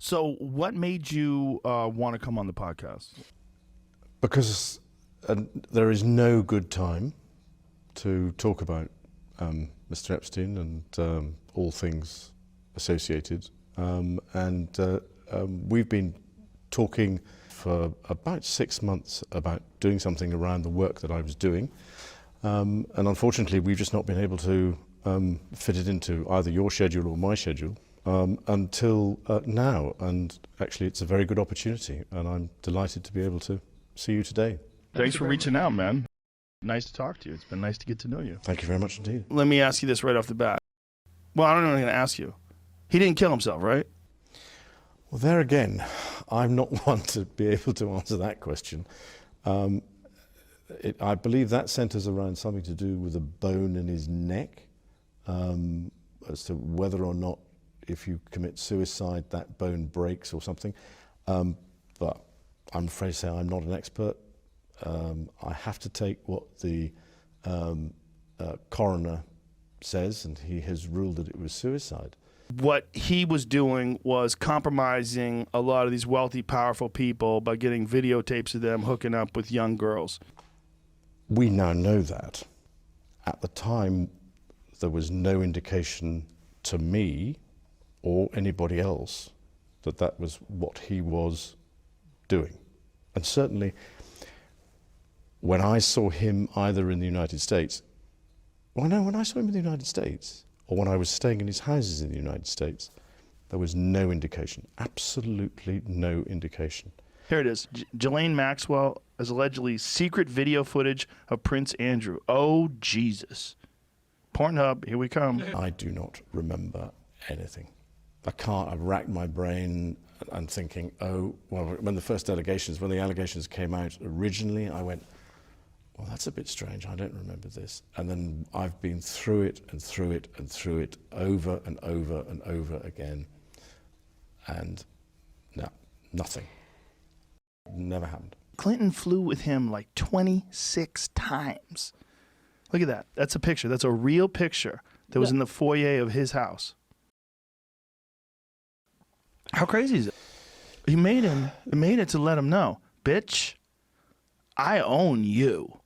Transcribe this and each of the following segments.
So what made you want to come on the podcast? Because there is no good time to talk about Mr. Epstein and all things associated. We've been talking for about 6 months about doing something around the work that I was doing. And unfortunately, we've just not been able to fit it into either your schedule or my schedule until now. And actually, it's a very good opportunity, and I'm delighted to be able to see you today. Thanks for reaching out, man. Nice to talk to you. It's been nice to get to know you. Thank you very much indeed. Let me ask you this right off the bat. Well, I don't know what I'm going to ask you. He didn't kill himself, right? Well, there again, I'm not one to be able to answer that question. I believe that centers around something to do with a bone in his neck, as to whether or not if you commit suicide, that bone breaks or something. But I'm afraid to say I'm not an expert. I have to take what the coroner says, and he has ruled that it was suicide. What he was doing was compromising a lot of these wealthy, powerful people by getting videotapes of them hooking up with young girls. We now know that. At the time, there was no indication to me or anybody else that that was what he was doing. And certainly, when I saw him either in the United States, well, no, when I saw him in the United States, or when I was staying in his houses in the United States, there was no indication, absolutely no indication. Here it is. Ghislaine Maxwell has allegedly secret video footage of Prince Andrew. Oh, Jesus. Pornhub, here we come. I do not remember anything. I've racked my brain and thinking, oh, well, when the allegations came out originally, I went, well, that's a bit strange. I don't remember this. And then I've been through it and through it and through it over and over and over again. And no, nothing. Never happened. Clinton flew with him like 26 times. Look at that. That's a picture. That's a real picture that was in the foyer of his house. How crazy is it? He made it to let him know, bitch, I own you.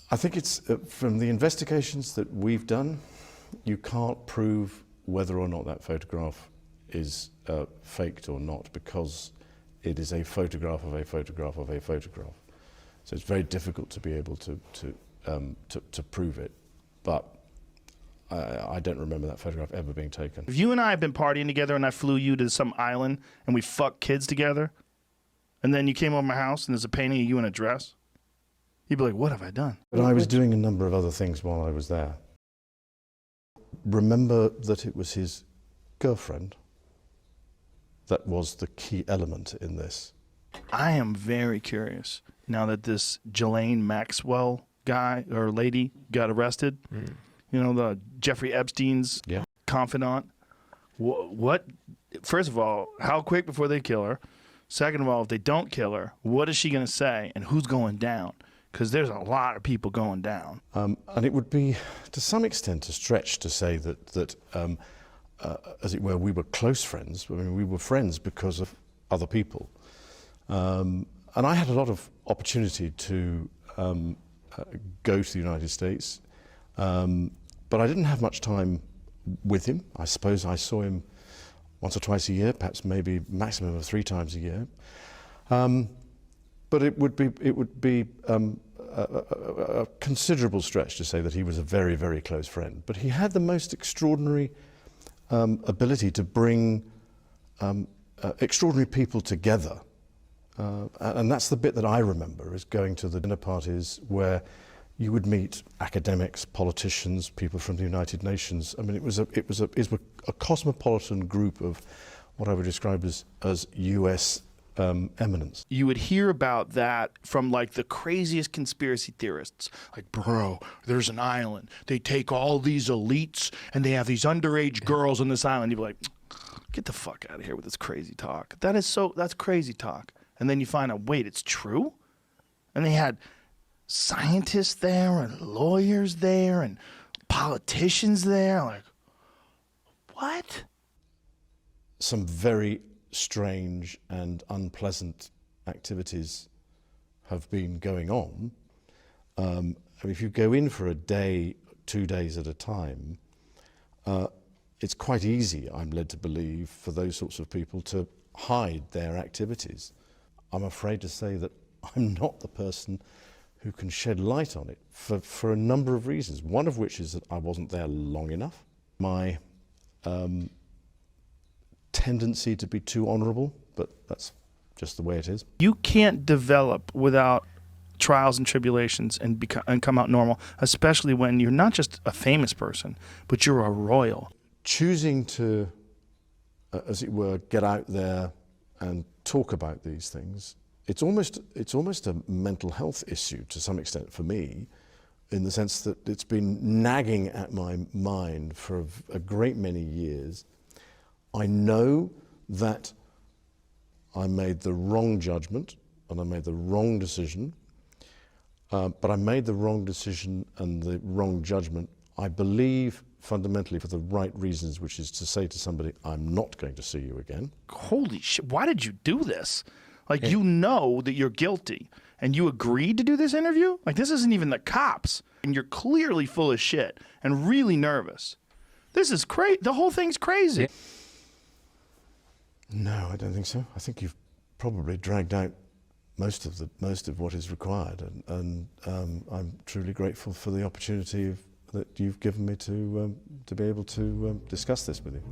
I think it's from the investigations that we've done, you can't prove whether or not that photograph is faked or not, because it is a photograph of a photograph of a photograph. So it's very difficult to be able to prove it. But I don't remember that photograph ever being taken. If you and I have been partying together and I flew you to some island and we fucked kids together, and then you came over my house and there's a painting of you in a dress, you'd be like, what have I done? But I was doing a number of other things while I was there. Remember that it was his girlfriend that was the key element in this. I am very curious now that this Ghislaine Maxwell guy or lady got arrested. You know, the Jeffrey Epstein's confidant. What? First of all, how quick before they kill her? Second of all, if they don't kill her, what is she going to say and who's going down? Because there's a lot of people going down. And it would be, to some extent, a stretch to say that as it were, we were close friends. I mean, we were friends because of other people. And I had a lot of opportunity to go to the United States, but I didn't have much time with him. I suppose I saw him once or twice a year, perhaps maybe maximum of 3 times a year. But it would be a considerable stretch to say that he was a very, very close friend. But he had the most extraordinary ability to bring extraordinary people together. And that's the bit that I remember, is going to the dinner parties where you would meet academics, politicians, people from the United Nations. I mean, it was a cosmopolitan group of what I would describe as US eminence. You would hear about that from like the craziest conspiracy theorists. Like, bro, there's an island. They take all these elites and they have these underage girls on this island. You'd be like, get the fuck out of here with this crazy talk. That's crazy talk. And then you find out, wait, it's true? And they had scientists there and lawyers there and politicians there. Like, what? Some very strange and unpleasant activities have been going on. If you go in for a day, 2 days at a time, it's quite easy, I'm led to believe, for those sorts of people to hide their activities. I'm afraid to say that I'm not the person who can shed light on it for a number of reasons, one of which is that I wasn't there long enough. My tendency to be too honourable, but that's just the way it is. You can't develop without trials and tribulations and come out normal, especially when you're not just a famous person, but you're a royal. Choosing to, as it were, get out there and talk about these things, it's almost a mental health issue to some extent for me, in the sense that it's been nagging at my mind for a great many years. I know that I made the wrong judgment and I made the wrong decision, but I made the wrong decision and the wrong judgment, I believe, fundamentally for the right reasons, which is to say to somebody, I'm not going to see you again. Holy shit, why did you do this? Like, you know that you're guilty, and you agreed to do this interview? Like, this isn't even the cops, and you're clearly full of shit and really nervous. This is crazy. The whole thing's crazy. No, I don't think so. I think you've probably dragged out most of what is required, and I'm truly grateful for the opportunity that you've given me to be able to discuss this with you.